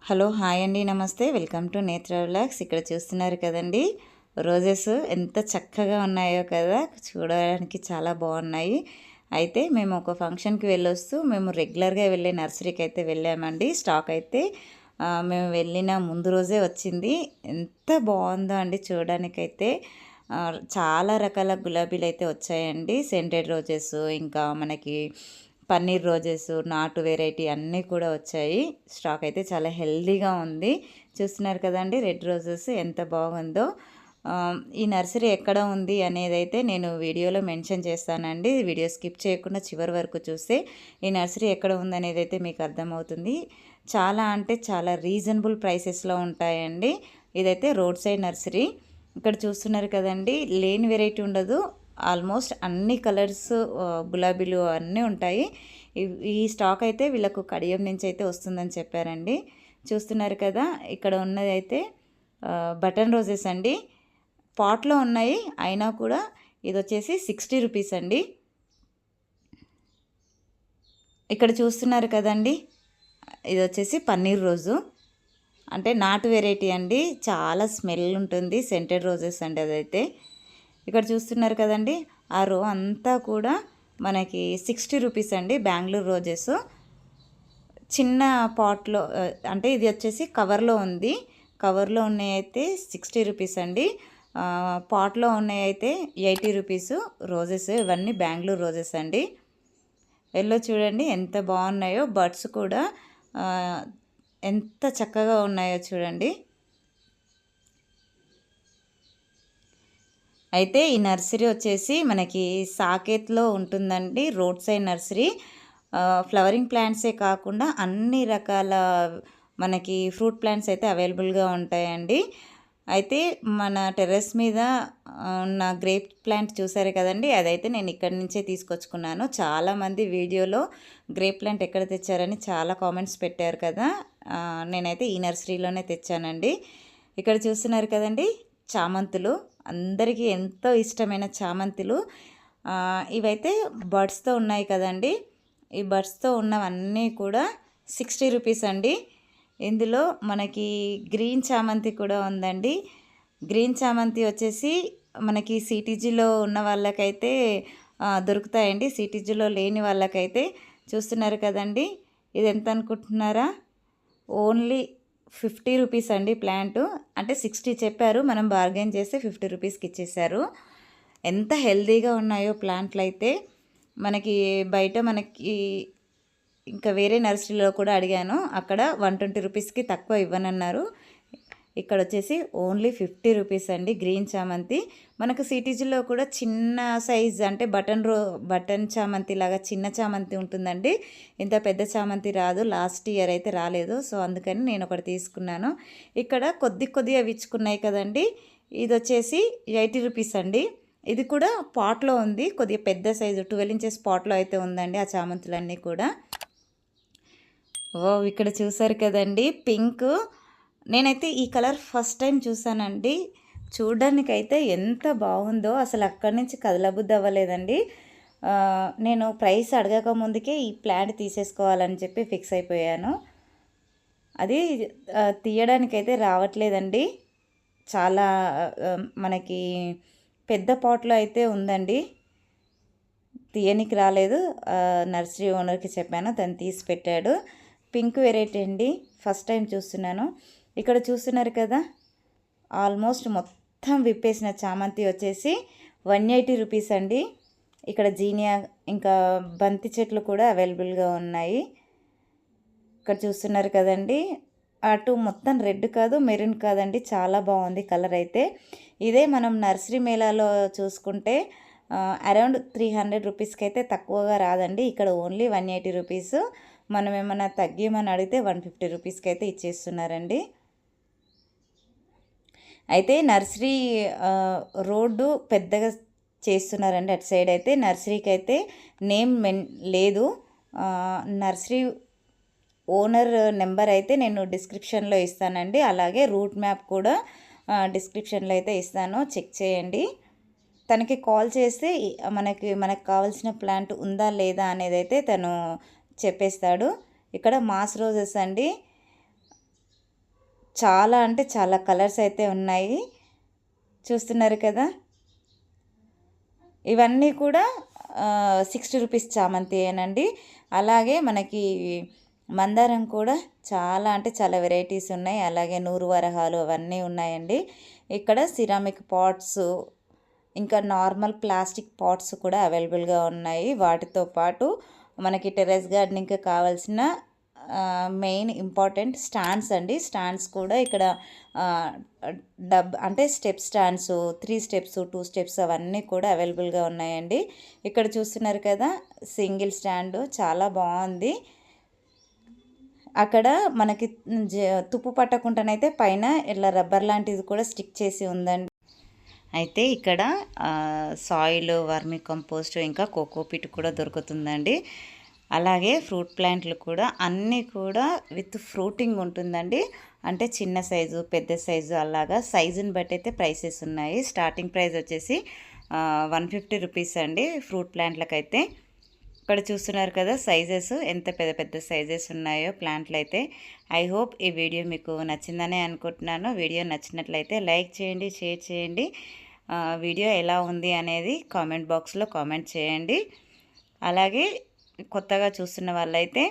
Hello hi అండి, నమస్తే. Welcome to నేత్ర వ్లాగ్స్. ఇక్కడ చూస్తున్నారు కదండి, రోజెస్ ఎంత చక్కగా ఉన్నాయో కదా, చూడడానికి చాలా బాగున్నాయి. అయితే మేము ఒక ఫంక్షన్కి వెళ్ళొస్తూ మేము రెగ్యులర్గా వెళ్ళే నర్సరీకి అయితే వెళ్ళామండి. స్టాక్ అయితే మేము వెళ్ళిన ముందు రోజే వచ్చింది. ఎంత బాగుందో అండి చూడడానికైతే. చాలా రకాల గులాబీలు అయితే వచ్చాయండి. సెంటెడ్ రోజెస్, ఇంకా మనకి పన్నీర్ రోజెస్, నాటు వెరైటీ అన్నీ కూడా వచ్చాయి. స్టాక్ అయితే చాలా హెల్దీగా ఉంది. చూస్తున్నారు కదండి, రెడ్ రోజెస్ ఎంత బాగుందో. ఈ నర్సరీ ఎక్కడ ఉంది అనేది అయితే నేను వీడియోలో మెన్షన్ చేస్తానండి. వీడియో స్కిప్ చేయకుండా చివరి వరకు చూస్తే ఈ నర్సరీ ఎక్కడ ఉంది అనేది అయితే మీకు అర్థమవుతుంది. చాలా అంటే చాలా రీజనబుల్ ప్రైసెస్లో ఉంటాయండి. ఇదైతే రోడ్ సైడ్ నర్సరీ. ఇక్కడ చూస్తున్నారు కదండి, లేని వెరైటీ ఉండదు. ఆల్మోస్ట్ అన్ని కలర్స్ గులాబీలు అన్నీ ఉంటాయి. ఈ స్టాక్ అయితే వీళ్ళకు కడియం నుంచి అయితే వస్తుందని చెప్పారండి. చూస్తున్నారు కదా, ఇక్కడ ఉన్నది అయితే బటన్ రోజెస్ అండి. పాట్లో ఉన్నాయి, అయినా కూడా ఇది వచ్చేసి 60 రూపీస్ అండి. ఇక్కడ చూస్తున్నారు కదండి, ఇది వచ్చేసి పన్నీర్ రోజు, అంటే నాటు వెరైటీ అండి. చాలా స్మెల్ ఉంటుంది, సెంటెడ్ రోజెస్ అండి అదైతే. ఇక్కడ చూస్తున్నారు కదండి, ఆ రో అంతా కూడా మనకి 60 రూపీస్ అండి. బెంగళూరు రోజెస్ చిన్న పాట్లో, అంటే ఇది వచ్చేసి కవర్లో ఉంది. కవర్లో ఉన్నాయి అయితే 60 రూపీస్ అండి. పాట్లో ఉన్నాయి అయితే 80 రూపీస్. రోజెస్ ఇవన్నీ బెంగళూరు రోజెస్ అండి. ఎల్లో చూడండి ఎంత బాగున్నాయో, బడ్స్ కూడా ఎంత చక్కగా ఉన్నాయో చూడండి. అయితే ఈ నర్సరీ వచ్చేసి మనకి సాకేత్లో ఉంటుందండి, రోడ్ సైడ్ నర్సరీ. ఫ్లవరింగ్ ప్లాంట్సే కాకుండా అన్ని రకాల మనకి ఫ్రూట్ ప్లాంట్స్ అయితే అవైలబుల్గా ఉంటాయండి. అయితే మన టెర్రస్ మీద ఉన్న గ్రేప్ ప్లాంట్ చూసారు కదండి, అదైతే నేను ఇక్కడి నుంచే తీసుకొచ్చుకున్నాను. చాలామంది వీడియోలో గ్రేప్ ప్లాంట్ ఎక్కడ తెచ్చారని చాలా కామెంట్స్ పెట్టారు కదా. నేనైతే ఈ నర్సరీలోనే తెచ్చానండి. ఇక్కడ చూస్తున్నారు కదండి, చామంతులు, అందరికీ ఎంతో ఇష్టమైన చామంతులు. ఇవైతే బడ్స్తో ఉన్నాయి కదండి. ఈ బడ్స్తో ఉన్నవన్నీ కూడా 60 రూపీస్ అండి. ఇందులో మనకి గ్రీన్ చామంతి కూడా ఉందండి. గ్రీన్ చామంతి వచ్చేసి మనకి సిటీజీలో ఉన్న వాళ్ళకైతే దొరుకుతాయండి. సిటీజీలో లేని వాళ్ళకైతే చూస్తున్నారు కదండి, ఇది ఎంత అనుకుంటున్నారా? ఓన్లీ 50 రూపీస్ అండి ప్లాంట్. అంటే 60 చెప్పారు, మనం బార్గెన్ చేస్తే 50 రూపీస్కి ఇచ్చేసారు. ఎంత హెల్తీగా ఉన్నాయో ప్లాంట్లు అయితే. మనకి బయట మనకి ఇంకా వేరే నర్సరీలో కూడా అడిగాను, అక్కడ 120 రూపీస్కి తక్కువ ఇవ్వనన్నారు. ఇక్కడ వచ్చేసి ఓన్లీ 50 రూపీస్ అండి గ్రీన్ చామంతి. మనకు సిటీజీలో కూడా చిన్న సైజ్, అంటే బటన్ చామంతి లాగా చిన్న చామంతి ఉంటుందండి. ఇంత పెద్ద చామంతి రాదు. లాస్ట్ ఇయర్ అయితే రాలేదు, సో అందుకని నేను ఒకటి తీసుకున్నాను. ఇక్కడ కొద్దిగా విచ్చుకున్నాయి కదండి. ఇది వచ్చేసి 80 రూపీస్ అండి. ఇది కూడా పాట్లో ఉంది, కొద్దిగా పెద్ద సైజు 12 ఇంచెస్ పాట్లో అయితే ఉందండి ఆ చామంతులన్నీ కూడా. ఓ, ఇక్కడ చూసారు కదండి పింక్. నేనైతే ఈ కలర్ ఫస్ట్ టైం చూసానండి. చూడడానికైతే ఎంత బాగుందో, అసలు అక్కడి నుంచి కదలబుద్ధి అవ్వలేదండి. నేను ప్రైస్ అడగక ముందుకే ఈ ప్లాంట్ తీసేసుకోవాలని చెప్పి ఫిక్స్ అయిపోయాను. అది తీయడానికైతే రావట్లేదండి. చాలా మనకి పెద్ద పాట్లో అయితే ఉందండి, తీయనికి రాలేదు. నర్సరీ ఓనర్కి చెప్పాను, తను తీసి పెట్టాడు. పింక్ వెరైటీ అండి, ఫస్ట్ టైం చూస్తున్నాను. ఇక్కడ చూస్తున్నారు కదా, ఆల్మోస్ట్ మొత్తం విప్పేసిన చామంతి వచ్చేసి 180 రూపీస్ అండి. ఇక్కడ జీనియా ఇంకా బంతి చెట్లు కూడా అవైలబుల్గా ఉన్నాయి. ఇక్కడ చూస్తున్నారు కదండి, అటు మొత్తం రెడ్ కాదు, మెరూన్ కాదండి, చాలా బాగుంది కలర్ అయితే. ఇదే మనం నర్సరీ మేళాలో చూసుకుంటే అరౌండ్ 300 రూపీస్కి అయితే తక్కువగా రాదండి. ఇక్కడ ఓన్లీ 180 రూపీస్. మనం ఏమైనా తగ్గిమని అడిగితే 150 రూపీస్కి అయితే ఇచ్చేస్తున్నారండి. అయితే నర్సరీ రోడ్డు పెద్దగా చేస్తున్నారండి అటు సైడ్ అయితే. నర్సరీకి అయితే నేమ్ లేదు. నర్సరీ ఓనర్ నెంబర్ అయితే నేను డిస్క్రిప్షన్లో ఇస్తానండి. అలాగే రూట్ మ్యాప్ కూడా డిస్క్రిప్షన్లో అయితే ఇస్తాను, చెక్ చేయండి. తనకి కాల్ చేస్తే మనకు కావాల్సిన ప్లాంట్ ఉందా లేదా అనేది అయితే తను చెప్పేస్తాడు. ఇక్కడ మాస్ రోజెస్ అండి. చాలా అంటే చాలా కలర్స్ అయితే ఉన్నాయి, చూస్తున్నారు కదా. ఇవన్నీ కూడా 60 రూపీస్ చామంతియేనండి. అలాగే మనకి మందారం కూడా చాలా అంటే చాలా వెరైటీస్ ఉన్నాయి. అలాగే నూరు వరహాలు అవన్నీ ఉన్నాయండి. ఇక్కడ సిరామిక్ పాట్స్, ఇంకా నార్మల్ ప్లాస్టిక్ పాట్స్ కూడా అవైలబుల్గా ఉన్నాయి. వాటితో పాటు మనకి టెర్రస్ గార్డెనింగ్కి కావాల్సిన మెయిన్ ఇంపార్టెంట్ స్టాండ్స్ అండి. స్టాండ్స్ కూడా ఇక్కడ అంటే స్టెప్ స్టాండ్స్ 3 స్టెప్స్ 2 స్టెప్స్ అవన్నీ కూడా అవైలబుల్గా ఉన్నాయండి. ఇక్కడ చూస్తున్నారు కదా, సింగిల్ స్టాండ్ చాలా బాగుంది. అక్కడ మనకి తుప్పు పట్టకుండానైతే పైన ఇలా రబ్బర్ లాంటిది కూడా స్టిక్ చేసి ఉందండి. అయితే ఇక్కడ సాయిల్, వర్మి కంపోస్ట్, ఇంకా కోకోపిట్ కూడా దొరుకుతుందండి. అలాగే ఫ్రూట్ ప్లాంట్లు కూడా అన్నీ కూడా విత్ ఫ్రూటింగ్ ఉంటుందండి. అంటే చిన్న సైజు, పెద్ద సైజు అలాగా సైజుని బట్టి అయితే ప్రైసెస్ ఉన్నాయి. స్టార్టింగ్ ప్రైస్ వచ్చేసి 150 రూపీస్ అండి ఫ్రూట్ ప్లాంట్లకైతే. ఇక్కడ చూస్తున్నారు కదా సైజెస్ ఎంత పెద్ద పెద్ద సైజెస్ ఉన్నాయో ప్లాంట్లు అయితే. ఐ హోప్ ఈ వీడియో మీకు నచ్చిందనే అనుకుంటున్నాను. వీడియో నచ్చినట్లయితే లైక్ చేయండి, షేర్ చేయండి. వీడియో ఎలా ఉంది అనేది కామెంట్ బాక్స్లో కామెంట్ చేయండి. అలాగే కొత్తగా చూస్తున్న వాళ్ళైతే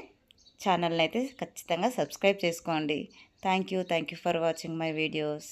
ఛానల్ని అయితే ఖచ్చితంగా సబ్స్క్రైబ్ చేసుకోండి. Thank you for watching my videos.